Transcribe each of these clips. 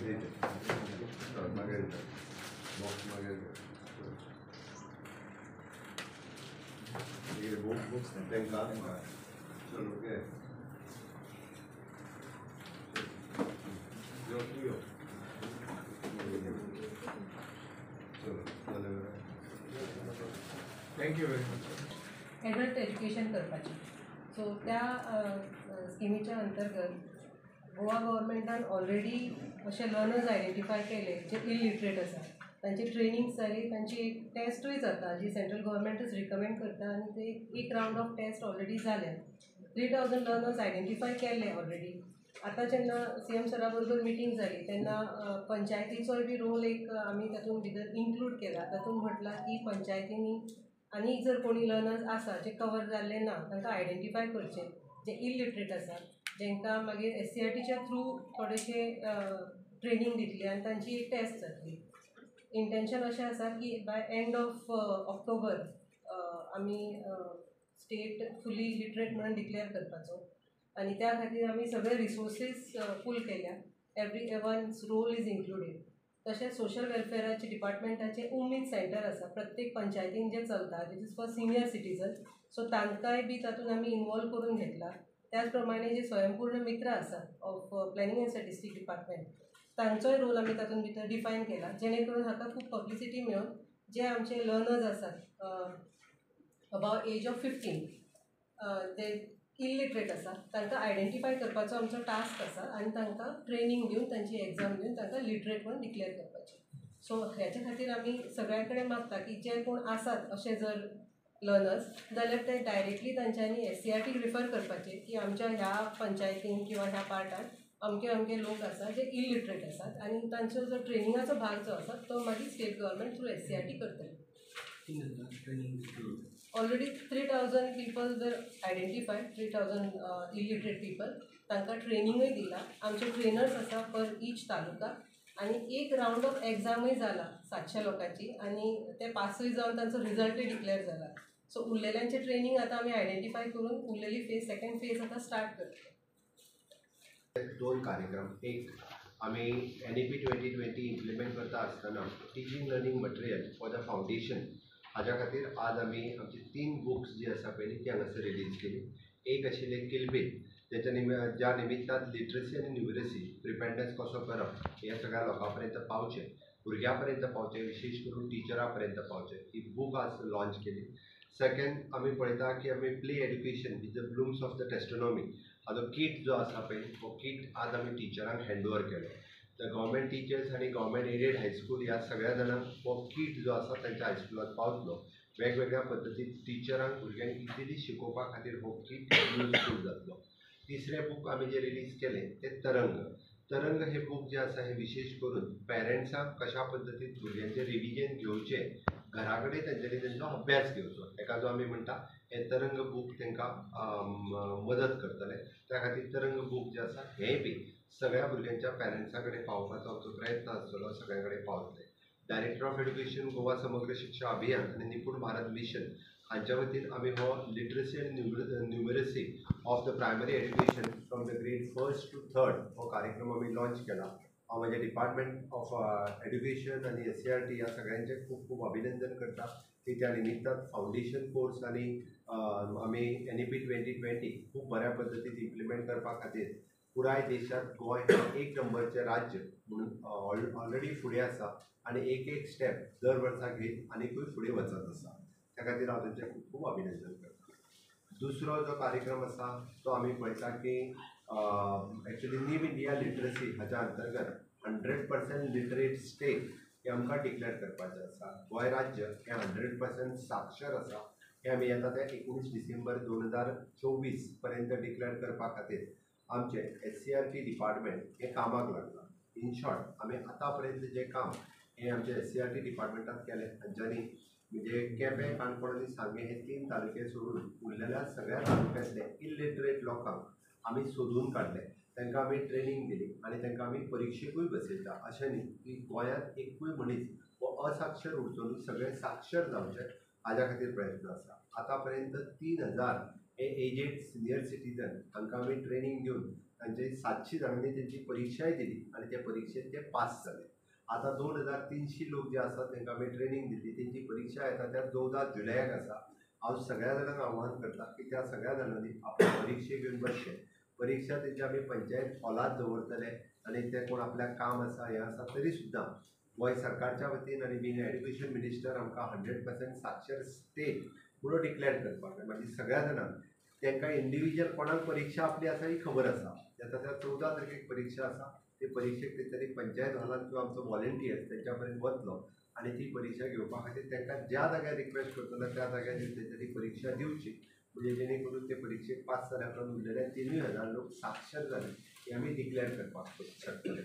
Thank you very much. Adult education करपाचें. So त्या स्किमीच्या अंतर्गत गोवा गव्हर्मेंटान ऑलरेडी असे लर्नर्स आयडेंटिफाय केले जे इलिटरेट आसा. तांची ट्रेनिंग जाली, तांची एक टेस्टूय जाता जी सेंट्रल गव्हर्मेंटूच रिकमेंड करता आनी ते एक रावंड ऑफ टेस्ट ऑलरेडी जाल्या. 3000 लर्नर्स आयडेंटिफाय केले ऑलरेडी. आतां जेन्ना CM सरा बरोबर मिटींग जाली तेन्ना पंचायतीचोय बी रोल एक आमी तातूंत भितर इन्क्लूड केला. तातूंत म्हटलां की पंचायतींनी आनी जर कोणी लर्नर्स आसा जे कवर जाल्ले ना तांकां आयडेंटिफाय करचे जे इलिटरेट आसा, जेंकां मागीर SCRTच्या थ्रू थोडेशे ट्रेनींग दितली आनी तांची एक टेस्ट जातली. इंटेंशन अशें आसा की बाय एंड ऑफ ऑक्टोबर आमी स्टेट फुली लिटरेट म्हणून डिक्लेअर करपाचो आनी त्या खातीर आमी सगळे रिसोर्सीस फूल केल्या. Everyone's role is included. तशेंच सोशल वेलफेअराचे डिपार्टमेंटाचे उमेद सेंटर आसा प्रत्येक पंचायतीन जे चलता, this is for senior citizen. So तांकांय बी तातूंत आमी इनवॉल्व करून घेतला. त्याच प्रमाणे जे स्वयंपूर्ण मित्र आसा of planning and statistic department तांचोय रोल आमी तातूंत भितर डिफायन केला, जेणे करून हाका खूब पब्लिसिटी मेळून जे आमचे लर्नर्स आसात अबाव एज ऑफ 15 ते इलिटरेट आसा तांकां आयडेंटिफाय करपाचो आमचो टास्क आसा आनी तांकां ट्रेनींग दिवन तांची एग्जाम दिवन तांकां लिटरेट म्हणून डिक्लेअर करपाचें. सो हेच्या खातीर आमी सगळ्या कडेन मागता की जे कोण आसात अशे जर लर्नर्स जाल्यार ते डायरेक्टली तांच्यांनी SCRTक रिफर करपाचे की आमच्या ह्या पंचायतीन किंवा ह्या पार्टान अमके अमके लोक आसा जे इलिटरेट आसात आनी तांचो जो ट्रेनिंगाचो भाग जो आसा तो मागीर स्टेट गव्हर्मेंट थ्रू SCRT करतले. ऑलरेडी 3000 पीपल जर आयडेंटिफायड, 3000 इलिटरेट पीपल तांकां ट्रेनिंगूय दिला. आमचे ट्रेनर्स आसा पर ईच तालुका आनी एक रावंड ऑफ एग्जामूय जाला 700 लोकांची आनी ते पासूय जावन तांचो रिजल्टूय डिक्लेअर जाला. सो उरलेल्यांचे ट्रेनिंग आतां आमी आयडेंटिफाय करून उरलेली फेज सेकंड फेज आतां स्टार्ट करतले. 2 कार्यक्रम. एक आम्ही NEP 2020 इम्प्लिमेंट करता आसतना teaching learning material for the foundation हाज्या खातीर आज आमी आमची 3 बुक्स जी आसा पळय ती हांगासर रिलीज केली. एक आशिल्लें किलबील ज्या निमित्तान लिटरसी आनी न्यूमरसी प्रिपेरनेस कसो करप हे सगळ्या लोकां पर्यंत पावचे, भुरग्यां पर्यंत पावचे, विशेष करून टिचरां पर्यंत पावचे ही बूक आज लॉन्च केली. सेकंड आमी पळयता की आमी play education with the Bloom's of the taxonomy हाजो किट जो आसा पळय तो किट आज आमी टिचरांक हँडओवर केलो. द गव्हर्मेंट टिचर्स आनी गव्हर्मेंट एडेड हायस्कूल ह्या सगळ्या जाणांक हो किट जो आसा तांच्या हायस्कुलांत पावतलो. वेगवेगळ्या पद्दतीन टिचरांक भुरग्यांक इजिली शिकोवपा खातीर हो किट यूजफूल जातलो. तिसरें बूक आमी जे रिलीज केलें तें तरंग हे बूक जे आसा हे विशेष करून पेरंट्सांक कशा पद्दतीन भुरग्यांचें रिविजन घेवचें, घरा कडेन तेंच्यांनी तेंचो अभ्यास घेवचो हेका जो आमी म्हणटा हे तरंग बूक तांकां मदत करतले. त्या खातीर तरंग बूक जे आसा हेंय बी सगळ्या भुरग्यांच्या पेरंट्सां कडेन पावोवपाचो आमचो प्रयत्न आसतलो, सगळ्या कडेन पावतले. डायरेक्टर ऑफ एड्युकेशन गोवा समग्र शिक्षा अभियान आनी निपूण भारत मिशन हांच्या वतीन आमी हो लिटरसी आनी numeracy of the primary education from the grade 1st to 3rd हो कार्यक्रम आमी लॉन्च केला. हांव म्हाज्या डिपार्टमेंट ऑफ एड्युकेशन आनी SCRT ह्या सगळ्यांचे खूब खूब अभिनंदन करता की त्या निमित्तान फाउंडेशन कोर्स आनी आमी NEP 2020 खूब बऱ्या पद्दतीन इम्प्लिमेंट करपा खातीर पुराय देशात गोंय एक नंबरचें राज्य म्हणून ऑलरेडी फुडें आसा आनी एक स्टेप दर वर्सा घेत आनीकूय फुडें वचत आसा. त्या खातीर हांव तांचें खूब खूब अभिनंदन करता. दुसरो जो कार्यक्रम आसा तो आमी पळयता की एक्चुअली नीव इंडिया लिटरसी हाच्या अंतर्गत 100% लिटरेट स्टेट हे आमकां डिक्लेअर करपाचें आसा. गोंय राज्य हें 100% साक्षर आसा हें आमी येता ते 19 डिसेंबर 2024 पर्यंत डिक्लेअर करपा खातीर आमचे SCRT डिपार्टमेंट हे कामाक लागला. इन शॉर्ट आमी आतां पर्यंत जें काम हें आमच्या SCRT डिपार्टमेंटान केलें हांच्यांनी म्हणजे केपें, काणकोण आनी सांगे हे 3 तालुके सोडून उरलेल्या सगळ्या तालुक्यांतले इलिटरेट लोकांक आमी सोदून काडले, तांकां आमी ट्रेनींग दिली आनी तांकां आमी परिक्षेकूय बसयता. अशें न्ही की गोंयांत एकूय मनीस हो असाक्षर उरचो न्ही, सगळे साक्षर जावचे हाज्या खातीर प्रयत्न आसा. आतां पर्यंत 3000 हे एजेड सिनियर सिटीजन हांकां आमी ट्रेनींग दिवन तांचे 700 जाणांनी त्यांची परीक्षाय दिली आणि त्या परीक्षेत ते पास झाले. आता 2300 लोक जे असतात तांकां आमी ट्रेनिंग दिली. त्यांची परीक्षा येता त्या 14 जुलयाक आसा. हांव सगळ्या जाणांक आव्हान करता की त्या सगळ्या जाणांनी आपल्या परीक्षेक येवन बसचें. परीक्षा तेंची आमी पंचायत हॉलांत दवरतले आनी ते कोण आपल्याक काम आसा हें आसा तरी सुद्दां गोंय सरकारच्या वतीन आनी बीन एड्युकेशन मिनिस्टर आमकां 100% साक्षर स्टेट म्हणून डिक्लेअर करपाक जाय. म्हणजे सगळ्या जाणांक तांकां इंडिविज्युअल कोणाक परीक्षा आपली आसा ही खबर आसा. त्या 14 तारखेक परीक्षा आसा. ते परीक्षेक तेंच्यांनी पंचायत हॉलांत किंवा आमचो वॉलंटियर्स तेंच्या पर्यंत वतलो आनी ती परीक्षा घेवपा खातीर तांकां ज्या जाग्यार रिक्वेस्ट करतलो त्या जाग्यार तेंच्यांनी परीक्षा दिवची. म्हणजे जेणे करून ते परीक्षेक पास जाल्या उपरांत उरलेले 3000 लोक साक्षर जाले हे आमी डिक्लेअर करपाक शकतले.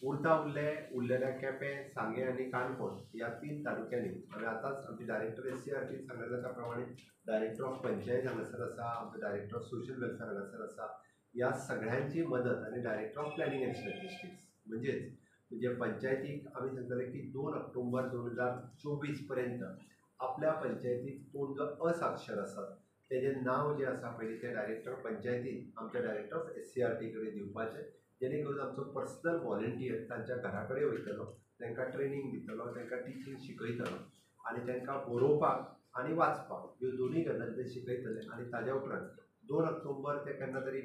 उरलेल्या केपें, सांगे आनी काणकोण ह्या 3 तालुक्यांनी आमी आतांच आमचे डायरेक्टर SCRT सांगलें त्या प्रमाणे डायरेक्टर ऑफ पंचायत हांगासर आसा, आमचो डायरेक्टर ऑफ सोशल वेलफेअर हांगासर आसा. ह्या सगळ्यांची मदत आनी director of planning end statistics म्हणजे पंचायतीक आमी सांगतले की 2 ऑक्टोबर 2024 पर्यंत आपल्या पंचायतीक कोण जो असाक्षर आसात तेजें नांव जें आसा पळय तें डायरेक्टर पंचायतीन आमच्या डायरेक्टर ऑफ SCRT कडेन दिवपाचें. जेणे करून आमचो पर्सनल व्हॉलंटियर तांच्या घरा कडेन वयतलो, तांकां ट्रेनींग दितलो, तांकां टिचींग शिकयतलो आनी तांकां बरोवपाक आनी वाचपाक ह्यो दोनूय गजाली ते शिकयतले. आनी ताज्या उपरांत 2 ऑक्टोबर ते केन्ना तरी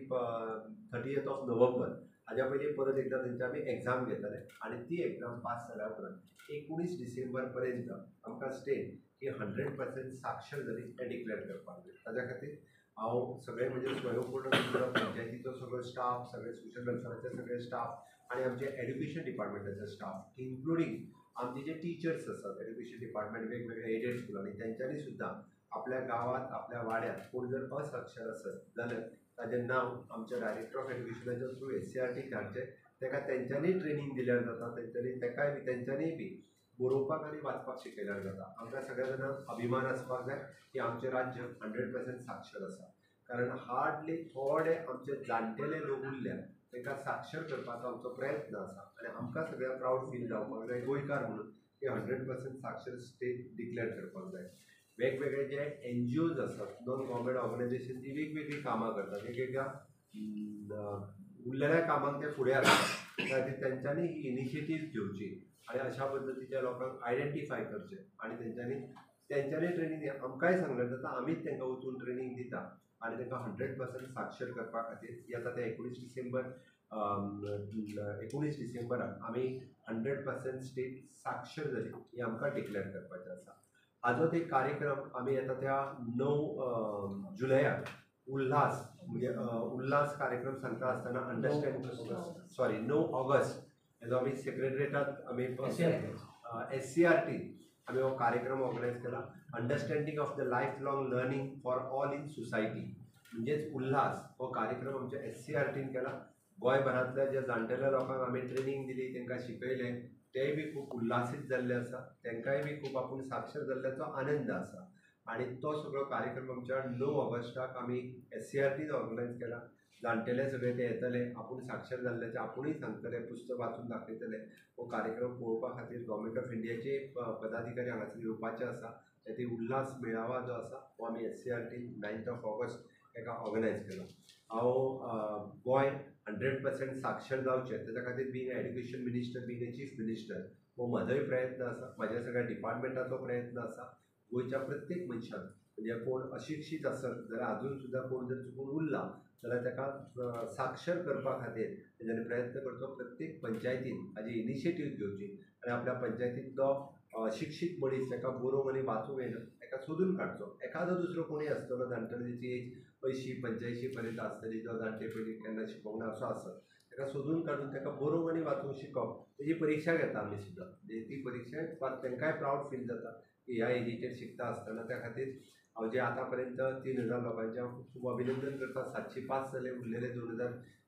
30th ऑफ नोव्हेंबर हाज्या पयलीं परत एकदां तेंची आमी एग्जाम घेतले आनी ती एग्जाम पास जाल्या उपरांत 19 डिसेंबर पर्यंत आमकां स्टेट ही 100% साक्षर जाली हें डिक्लेअर करपाक जाय. ताज्या खातीर हांव सगळे म्हणजे स्वयंपूर्ण पंचायतीचो सगळो स्टाफ, सगळे सोशल वेलफेअराचे सगळे स्टाफ आनी आमचे एड्युकेशन डिपार्टमेंटाचे स्टाफ इन्क्लुडींग आमचे जे टिचर्स आसात एड्युकेशन डिपार्टमेंट वेगवेगळ्या एडेड स्कुलांनी तेंच्यांनी सुद्दां आपल्या गांवांत आपल्या वाड्यात कोण जर असाक्षर आसत जाल्यार ताजें नांव आमच्या डायरेक्टर ऑफ एड्युकेशनाच्या थ्रू SCRT काडचें. ताका तेंच्यांनी ट्रेनींग दिल्यार जाता. तेंच्यांनी बी बरोवपाक आनी वाचपाक शिकयल्यार जाता. आमकां सगळ्या जाणांक अभिमान आसपाक जाय की आमचें राज्य 100% साक्षर आसा. कारण हार्डली थोडे आमचे जाणटेले लोक उरल्यात तांकां साक्षर करपाचो आमचो प्रयत्न आसा आनी आमकां सगळ्यांक प्रावड फील जावपाक जाय गोंयकार म्हणून की 100% साक्षर स्टेट डिक्लेअर करपाक जाय. वेगवेगळे जे NGOज आसात, नॉन गव्हर्मेंट ऑर्गनायझेशन, ती वेगवेगळी कामां करतात. वेगवेगळ्या उरलेल्या कामांक ते फुडें आसतात. त्या खातीर तेंच्यांनी ही इनिशिएटीव्ह घेवची आनी अशा पद्दतीच्या लोकांक आयडेंटिफाय करचें आनी तेंच्यांनी ट्रेनींग आमकांय सांगल्यार जाता. आमीच तांकां वचून ट्रेनींग दिता आनी तांकां 100% साक्षर करपा खातीर येता ते 19 डिसेंबराक आमी 100% स्टेट साक्षर जाली ही आमकां डिक्लेअर करपाचें आसा. हाजोच एक कार्यक्रम आमी येता त्या 9 जुलयाक उल्हास कार्यक्रम सांगता आसतना 9 ऑगस्ट हेजो आमी सेक्रेटरेटांत आमी SCRT आमी हो कार्यक्रम ऑर्गनायज केला. Understanding of the life long learning for all in society म्हणजेच उल्हास हो कार्यक्रम आमच्या SCRTन केला. गोंयभरांतल्या ज्या जाणटेल्या लोकांक आमी ट्रेनींग दिली तांकां शिकयलें तेय बी खूब उल्हासीत जाल्ले आसा. तांकांय बी खूब आपूण साक्षर जाल्ल्याचो आनंद आसा आनी तो सगळो कार्यक्रम आमच्या 9 ऑगस्टाक आमी SCRTन ऑर्गनायज केला. जाणटेले सगळे ते येतले, आपूण साक्षर जाल्ल्याचें आपुणूय सांगतले, पुस्तक वाचून दाखयतले. हो कार्यक्रम पळोवपा खातीर गव्हर्मेंट ऑफ इंडियाचे पदाधिकारी हांगासर येवपाचे आसा. ते उल्हास मेळावा जो आसा हो आमी SCRT 9 ऑगस्ट हेका ऑर्गनायज केला. हांव गोंय 100% साक्षर जावचें ताच्या खातीर been education minister been chief minister हो म्हजोय प्रयत्न आसा, म्हाज्या सगळ्या डिपार्टमेंटाचो प्रयत्न आसा. गोंयच्या प्रत्येक मनशाक म्हणजे कोण अशिक्षीत आसत जाल्यार आजून सुद्दां कोण जर चुकून उरला जाल्यार ताका साक्षर करपा खातीर तेज्यानी प्रयत्न करचो. प्रत्येक पंचायतीन हाजी इनिशिएटीव्ह घेवची आनी आपल्या पंचायतींतलो शिक्षीत मनीस ताका बरोवंक आनी वाचूंक येना ताका सोदून काडचो. एखादो दुसरो कोणूय आसतलो जाणटेलो तेची एज 80-85 पर्यंत आसतली जो जाणटे पयलीं केन्ना शिकोंक ना असो आसत ताका सोदून काडून ताका बरोवंक आनी वाचूंक शिकोवप तेजी परीक्षा घेता आमी सुद्दां. म्हणजे ती परीक्षा तांकांय प्रावड फील जाता की ह्या एजीचेर शिकता आसतना. त्या खातीर हांव जे आतां पर्यंत 3000 लोकांचें हांव खूब अभिनंदन करता. 700 पास जाले, उरलेले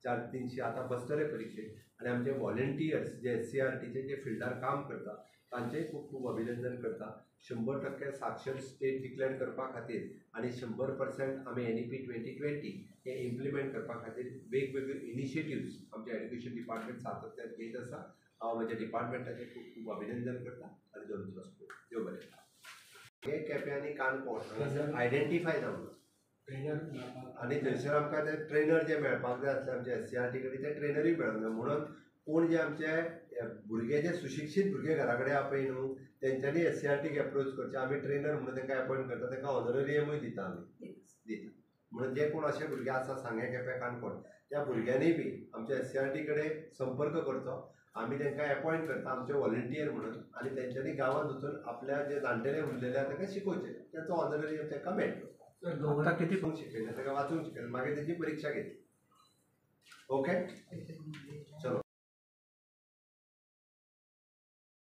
2300 आतां बसतले परीक्षेक आनी आमचे व्हॉलंटियर्स जे SCRTचे जे फिल्डार काम करता तांचेंय खूब खूब अभिनंदन करता. 100% साक्षर स्टेट डिक्लेअर करपा खातीर आनी 100% आमी NEP 2020 हे इम्प्लिमेंट करपा खातीर वेगवेगळ्यो इनिशिएटिव्स आमचे एड्युकेशन डिपार्टमेंट सातत्यान घेत आसा. हांव म्हज्या डिपार्टमेंटाचें खूब खूब अभिनंदन करता आनी दोन देव बरें. हे केप्यां आनी काणकोण हांगासर आयडेंटिफाय जावना आनी थंयसर आमकां ते ट्रेनर जे मेळपाक जाय आसले आमचे SCRT कडेन ते ट्रेनरूय मेळना म्हणून कोण जे आमचे भुरगे जे सुशिक्षीत भुरगे घरा कडेन आपय न्हू तेंच्यांनी SCRTक एप्रोच करचे आमी ट्रेनर म्हणून तांकां अपॉयंट करता तांकां ऑनरेरियमूय दिता आमी दिता म्हणून जे कोण असे भुरगे आसा सांगे केपें काणकोण त्या भुरग्यांनी बी आमच्या SCRT कडेन संपर्क करचो आमी तांकां अपॉयंट करता आमचे व्हॉलंटियर म्हणून आनी तेंच्यांनी गांवांत वचून आपल्या जे जाणटेले उरलेले आसा तांकां शिकोवचें तांचो ऑनरेरियम तांकां मेळटलो आता किती शिकयलें ताका वाचूंक शिकयलें मागीर तेजी परिक्षा घेतली ओके चलो